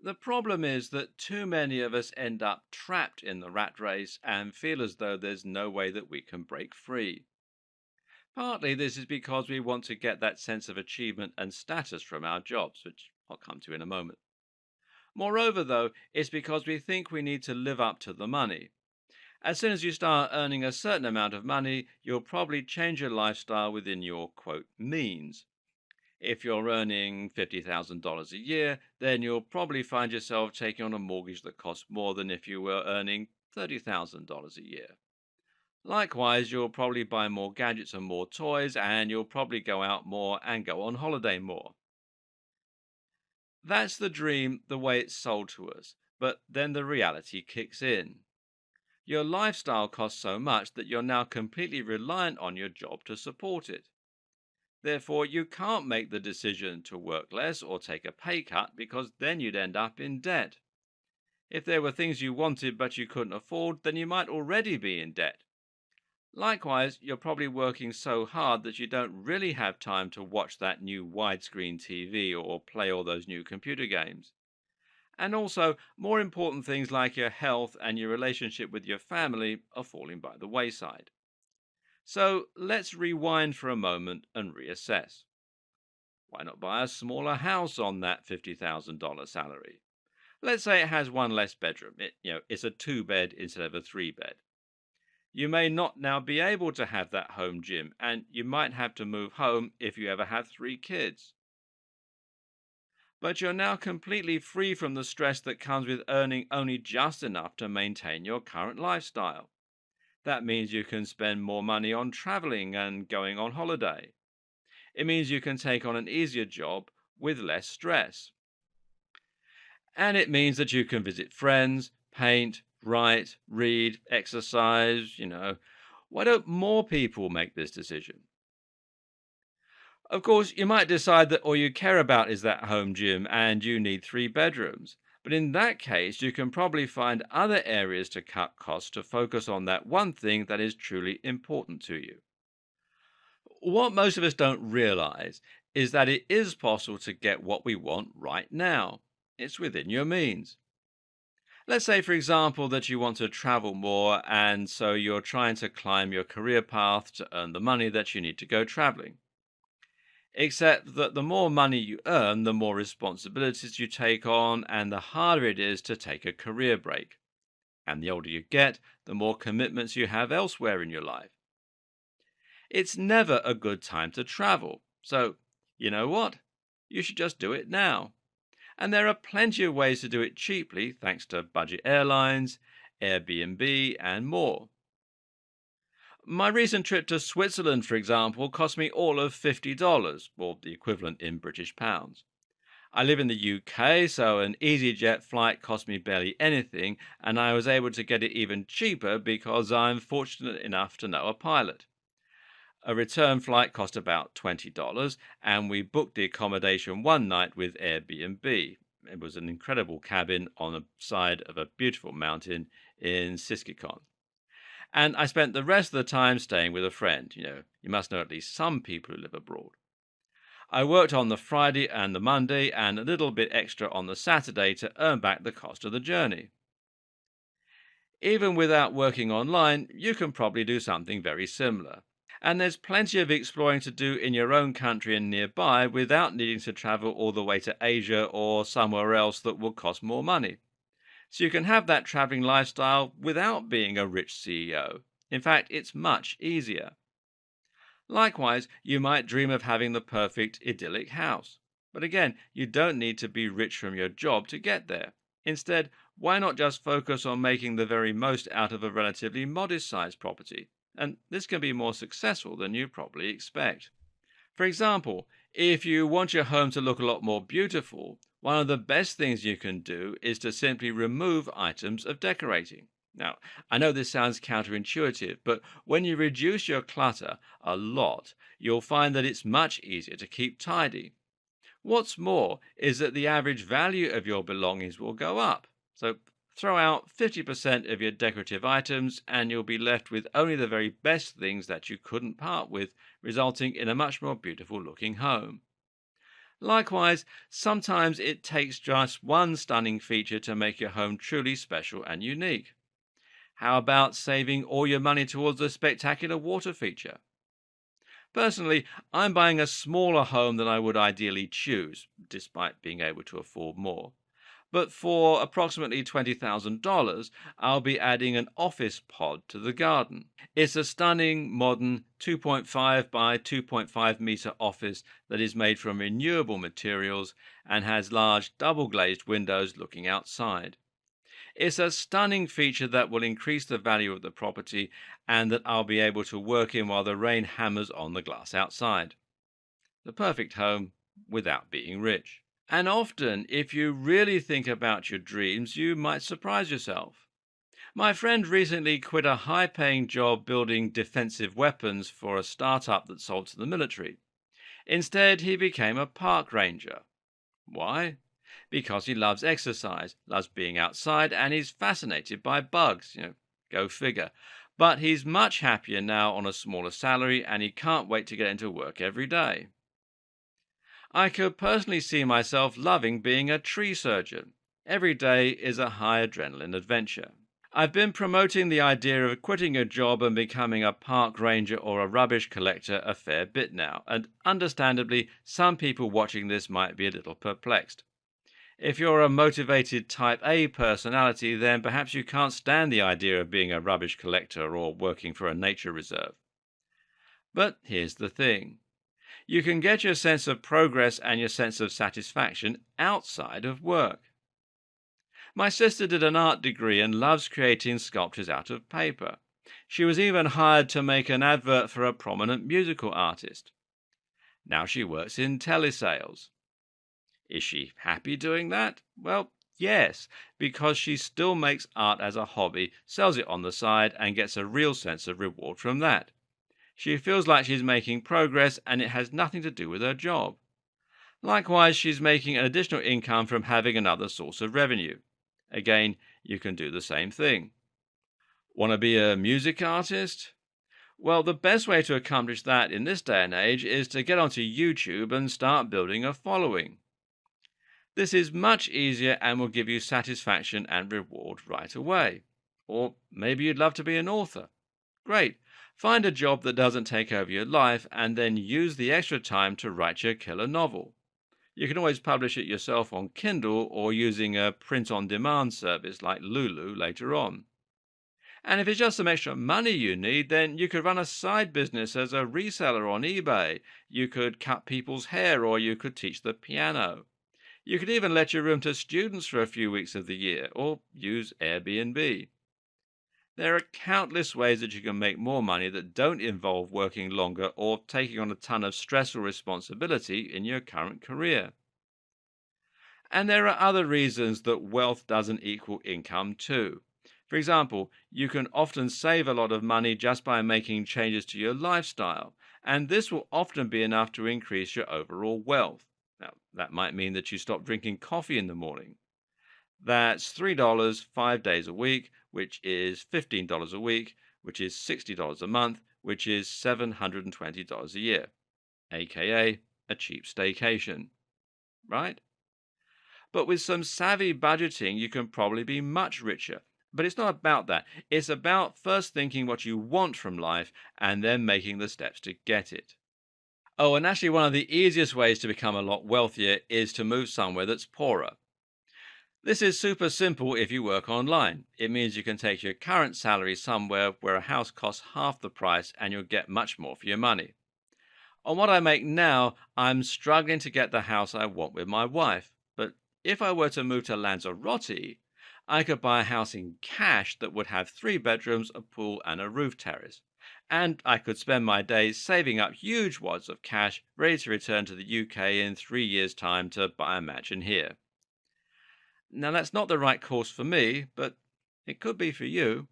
The problem is that too many of us end up trapped in the rat race and feel as though there's no way that we can break free. Partly this is because we want to get that sense of achievement and status from our jobs, which I'll come to in a moment. Moreover, though, it's because we think we need to live up to the money. As soon as you start earning a certain amount of money, you'll probably change your lifestyle within your quote means. If you're earning $50,000 a year, then you'll probably find yourself taking on a mortgage that costs more than if you were earning $30,000 a year. Likewise, you'll probably buy more gadgets and more toys, and you'll probably go out more and go on holiday more. That's the dream the way it's sold to us, but then the reality kicks in. Your lifestyle costs so much that you're now completely reliant on your job to support it. Therefore, you can't make the decision to work less or take a pay cut because then you'd end up in debt. If there were things you wanted but you couldn't afford, then you might already be in debt. Likewise, you're probably working so hard that you don't really have time to watch that new widescreen TV or play all those new computer games. And also, more important things like your health and your relationship with your family are falling by the wayside. So let's rewind for a moment and reassess. Why not buy a smaller house on that $50,000 salary? Let's say it has one less bedroom. It's a two bed instead of a three bed. You may not now be able to have that home gym, and you might have to move home if you ever have three kids. But you're now completely free from the stress that comes with earning only just enough to maintain your current lifestyle. That means you can spend more money on traveling and going on holiday. It means you can take on an easier job with less stress. And it means that you can visit friends, paint, write, read, exercise. Why don't more people make this decision? Of course, you might decide that all you care about is that home gym and you need three bedrooms. But in that case, you can probably find other areas to cut costs to focus on that one thing that is truly important to you. What most of us don't realize is that it is possible to get what we want right now. It's within your means. Let's say, for example, that you want to travel more and so you're trying to climb your career path to earn the money that you need to go traveling. Except that the more money you earn, the more responsibilities you take on, and the harder it is to take a career break. And the older you get, the more commitments you have elsewhere in your life. It's never a good time to travel. So, you know what? You should just do it now. And there are plenty of ways to do it cheaply thanks to budget airlines, Airbnb, and more. My recent trip to Switzerland, for example, cost me all of $50, or the equivalent in British pounds. I live in the UK, so an EasyJet flight cost me barely anything, and I was able to get it even cheaper because I'm fortunate enough to know a pilot. A return flight cost about $20, and we booked the accommodation one night with Airbnb. It was an incredible cabin on the side of a beautiful mountain in Siskikon. And I spent the rest of the time staying with a friend. You must know at least some people who live abroad. I worked on the Friday and the Monday and a little bit extra on the Saturday to earn back the cost of the journey. Even without working online, you can probably do something very similar. And there's plenty of exploring to do in your own country and nearby without needing to travel all the way to Asia or somewhere else that will cost more money. So you can have that traveling lifestyle without being a rich CEO. In fact, it's much easier. Likewise, you might dream of having the perfect idyllic house. But again, you don't need to be rich from your job to get there. Instead, why not just focus on making the very most out of a relatively modest sized property? And this can be more successful than you probably expect. For example, if you want your home to look a lot more beautiful, one of the best things you can do is to simply remove items of decorating. Now, I know this sounds counterintuitive, but when you reduce your clutter a lot, you'll find that it's much easier to keep tidy. What's more is that the average value of your belongings will go up. So throw out 50% of your decorative items and you'll be left with only the very best things that you couldn't part with, resulting in a much more beautiful looking home. Likewise, sometimes it takes just one stunning feature to make your home truly special and unique. How about saving all your money towards a spectacular water feature? Personally, I'm buying a smaller home than I would ideally choose, despite being able to afford more. But for approximately $20,000, I'll be adding an office pod to the garden. It's a stunning, modern 2.5 by 2.5 meter office that is made from renewable materials and has large double glazed windows looking outside. It's a stunning feature that will increase the value of the property and that I'll be able to work in while the rain hammers on the glass outside. The perfect home without being rich. And often, if you really think about your dreams, you might surprise yourself. My friend recently quit a high paying job building defensive weapons for a startup that sold to the military. Instead, he became a park ranger. Why? Because he loves exercise, loves being outside, and he's fascinated by bugs. Go figure. But he's much happier now on a smaller salary, and he can't wait to get into work every day. I could personally see myself loving being a tree surgeon. Every day is a high adrenaline adventure. I've been promoting the idea of quitting a job and becoming a park ranger or a rubbish collector a fair bit now, and understandably, some people watching this might be a little perplexed. If you're a motivated type A personality, then perhaps you can't stand the idea of being a rubbish collector or working for a nature reserve. But here's the thing. You can get your sense of progress and your sense of satisfaction outside of work. My sister did an art degree and loves creating sculptures out of paper. She was even hired to make an advert for a prominent musical artist. Now she works in telesales. Is she happy doing that? Well, yes, because she still makes art as a hobby, sells it on the side, and gets a real sense of reward from that. She feels like she's making progress and it has nothing to do with her job. Likewise, she's making an additional income from having another source of revenue. Again, you can do the same thing. Want to be a music artist? Well, the best way to accomplish that in this day and age is to get onto YouTube and start building a following. This is much easier and will give you satisfaction and reward right away. Or maybe you'd love to be an author. Great. Find a job that doesn't take over your life and then use the extra time to write your killer novel. You can always publish it yourself on Kindle or using a print-on-demand service like Lulu later on. And if it's just some extra money you need, then you could run a side business as a reseller on eBay. You could cut people's hair or you could teach the piano. You could even let your room to students for a few weeks of the year or use Airbnb. There are countless ways that you can make more money that don't involve working longer or taking on a ton of stressful responsibility in your current career. And there are other reasons that wealth doesn't equal income too. For example, you can often save a lot of money just by making changes to your lifestyle, and this will often be enough to increase your overall wealth. Now, that might mean that you stop drinking coffee in the morning. That's $3 5 days a week, which is $15 a week, which is $60 a month, which is $720 a year, aka a cheap staycation, right? But with some savvy budgeting, you can probably be much richer. But it's not about that. It's about first thinking what you want from life and then making the steps to get it. Oh, and actually, one of the easiest ways to become a lot wealthier is to move somewhere that's poorer. This is super simple if you work online. It means you can take your current salary somewhere where a house costs half the price and you'll get much more for your money. On what I make now, I'm struggling to get the house I want with my wife. But if I were to move to Lanzarote, I could buy a house in cash that would have 3 bedrooms, a pool, and a roof terrace. And I could spend my days saving up huge wads of cash, ready to return to the UK in 3 years' time to buy a mansion here. Now, that's not the right course for me, but it could be for you.